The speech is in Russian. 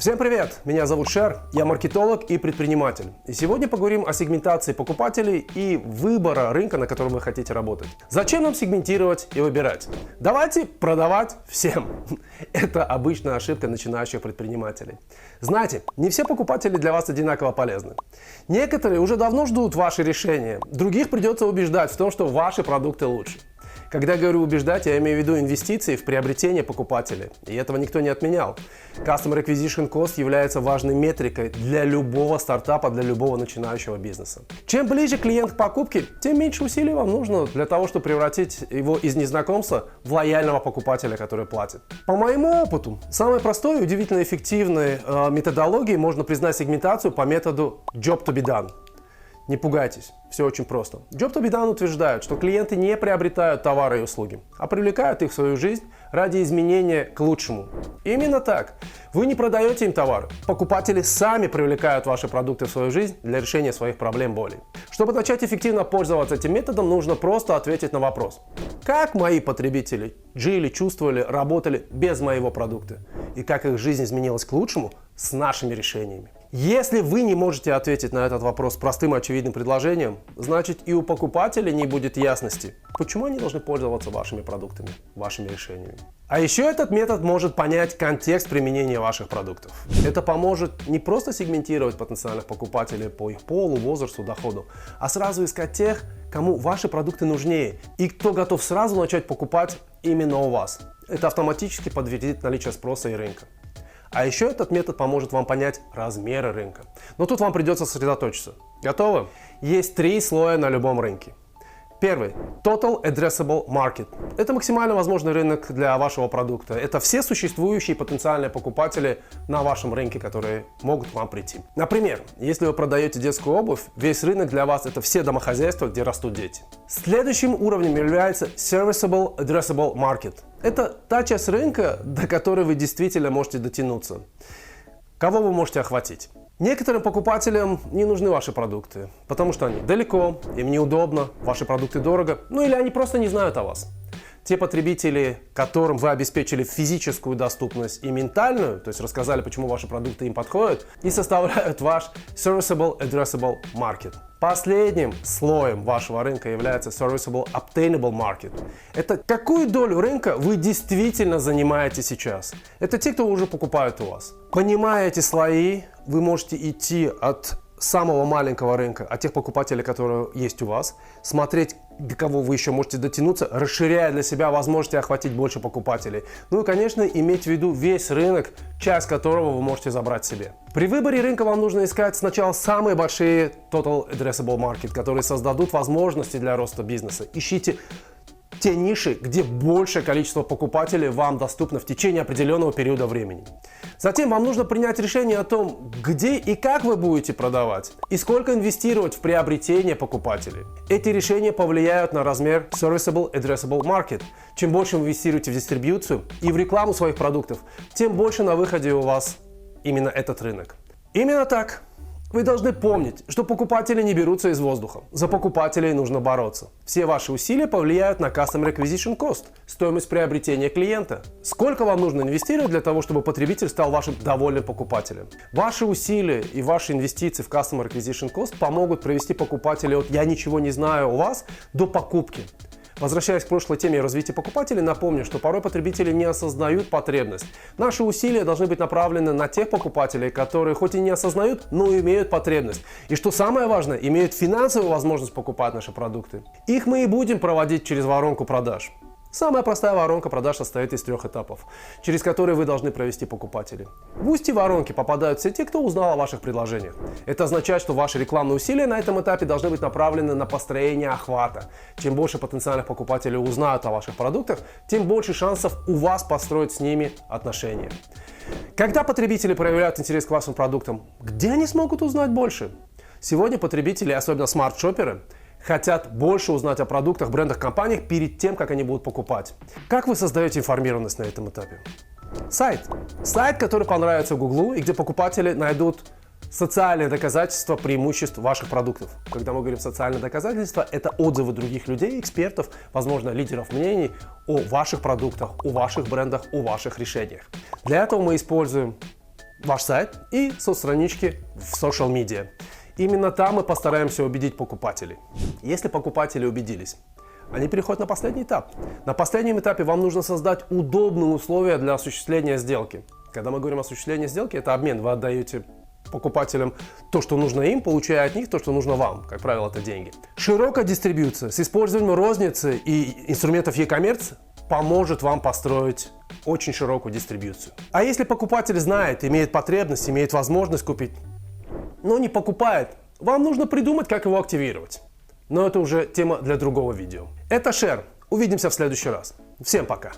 Всем привет! Меня зовут Шер, я маркетолог и предприниматель. И сегодня поговорим о сегментации покупателей и выбора рынка, на котором вы хотите работать. Зачем нам сегментировать и выбирать? Давайте продавать всем. Это обычная ошибка начинающих предпринимателей. Знаете, не все покупатели для вас одинаково полезны. Некоторые уже давно ждут ваши решения, других придется убеждать в том, что ваши продукты лучше. Когда я говорю убеждать, я имею в виду инвестиции в приобретение покупателей. И этого никто не отменял. Customer Acquisition Cost является важной метрикой для любого стартапа, для любого начинающего бизнеса. Чем ближе клиент к покупке, тем меньше усилий вам нужно для того, чтобы превратить его из незнакомца в лояльного покупателя, который платит. По моему опыту, самой простой и удивительно эффективной методологией можно признать сегментацию по методу Job to be done. Не пугайтесь, все очень просто. Job to be done утверждает, что клиенты не приобретают товары и услуги, а привлекают их в свою жизнь ради изменения к лучшему. Именно так. Вы не продаете им товары. Покупатели сами привлекают ваши продукты в свою жизнь для решения своих проблем болей. Чтобы начать эффективно пользоваться этим методом, нужно просто ответить на вопрос. Как мои потребители жили, чувствовали, работали без моего продукта? И как их жизнь изменилась к лучшему с нашими решениями? Если вы не можете ответить на этот вопрос простым и очевидным предложением, значит и у покупателей не будет ясности, почему они должны пользоваться вашими продуктами, вашими решениями. А еще этот метод может понять контекст применения ваших продуктов. Это поможет не просто сегментировать потенциальных покупателей по их полу, возрасту, доходу, а сразу искать тех, кому ваши продукты нужнее и кто готов сразу начать покупать именно у вас. Это автоматически подтвердит наличие спроса и рынка. А еще этот метод поможет вам понять размеры рынка. Но тут вам придется сосредоточиться. Готовы? Есть 3 слоя на любом рынке. Первый – Total Addressable Market. Это максимально возможный рынок для вашего продукта. Это все существующие потенциальные покупатели на вашем рынке, которые могут к вам прийти. Например, если вы продаете детскую обувь, весь рынок для вас – это все домохозяйства, где растут дети. Следующим уровнем является Serviceable Addressable Market. Это та часть рынка, до которой вы действительно можете дотянуться. Кого вы можете охватить? Некоторым покупателям не нужны ваши продукты, потому что они далеко, им неудобно, ваши продукты дорого, или они просто не знают о вас. Те потребители, которым вы обеспечили физическую доступность и ментальную, то есть рассказали, почему ваши продукты им подходят, и составляют ваш Serviceable Addressable Market. Последним слоем вашего рынка является Serviceable Obtainable Market. Это какую долю рынка вы действительно занимаете сейчас. Это те, кто уже покупают у вас. Понимая эти слои, вы можете идти от самого маленького рынка, от тех покупателей, которые есть у вас, смотреть, до кого вы еще можете дотянуться, расширяя для себя возможности охватить больше покупателей. И, конечно, иметь в виду весь рынок, часть которого вы можете забрать себе. При выборе рынка вам нужно искать сначала самые большие Total Addressable Market, которые создадут возможности для роста бизнеса. Ищите те ниши, где большее количество покупателей вам доступно в течение определенного периода времени. Затем вам нужно принять решение о том, где и как вы будете продавать, и сколько инвестировать в приобретение покупателей. Эти решения повлияют на размер Serviceable Addressable Market. Чем больше вы инвестируете в дистрибьюцию и в рекламу своих продуктов, тем больше на выходе у вас именно этот рынок. Именно так. Вы должны помнить, что покупатели не берутся из воздуха. За покупателей нужно бороться. Все ваши усилия повлияют на Customer Acquisition Cost, стоимость приобретения клиента. Сколько вам нужно инвестировать для того, чтобы потребитель стал вашим довольным покупателем? Ваши усилия и ваши инвестиции в Customer Acquisition Cost помогут провести покупателя от «я ничего не знаю у вас» до покупки. Возвращаясь к прошлой теме развития покупателей, напомню, что порой потребители не осознают потребность. Наши усилия должны быть направлены на тех покупателей, которые хоть и не осознают, но имеют потребность. И что самое важное, имеют финансовую возможность покупать наши продукты. Их мы и будем проводить через воронку продаж. Самая простая воронка продаж состоит из 3 этапов, через которые вы должны провести покупателей. В устье воронки попадают все те, кто узнал о ваших предложениях. Это означает, что ваши рекламные усилия на этом этапе должны быть направлены на построение охвата. Чем больше потенциальных покупателей узнают о ваших продуктах, тем больше шансов у вас построить с ними отношения. Когда потребители проявляют интерес к вашим продуктам, где они смогут узнать больше? Сегодня потребители, особенно смарт-шопперы, хотят больше узнать о продуктах, брендах, компаниях перед тем, как они будут покупать. Как вы создаете информированность на этом этапе? Сайт. Сайт, который понравится Гуглу и где покупатели найдут социальные доказательства преимуществ ваших продуктов. Когда мы говорим социальные доказательства, это отзывы других людей, экспертов, возможно, лидеров мнений о ваших продуктах, о ваших брендах, о ваших решениях. Для этого мы используем ваш сайт и соцстранички в social media. Именно там мы постараемся убедить покупателей. Если покупатели убедились, они переходят на последний этап. На последнем этапе вам нужно создать удобные условия для осуществления сделки. Когда мы говорим о осуществлении сделки, это обмен. Вы отдаете покупателям то, что нужно им, получая от них то, что нужно вам. Как правило, это деньги. Широкая дистрибьюция с использованием розницы и инструментов e-commerce поможет вам построить очень широкую дистрибьюцию. А если покупатель знает, имеет потребность, имеет возможность купить, но не покупает, вам нужно придумать, как его активировать. Но это уже тема для другого видео. Это Share. Увидимся в следующий раз. Всем пока.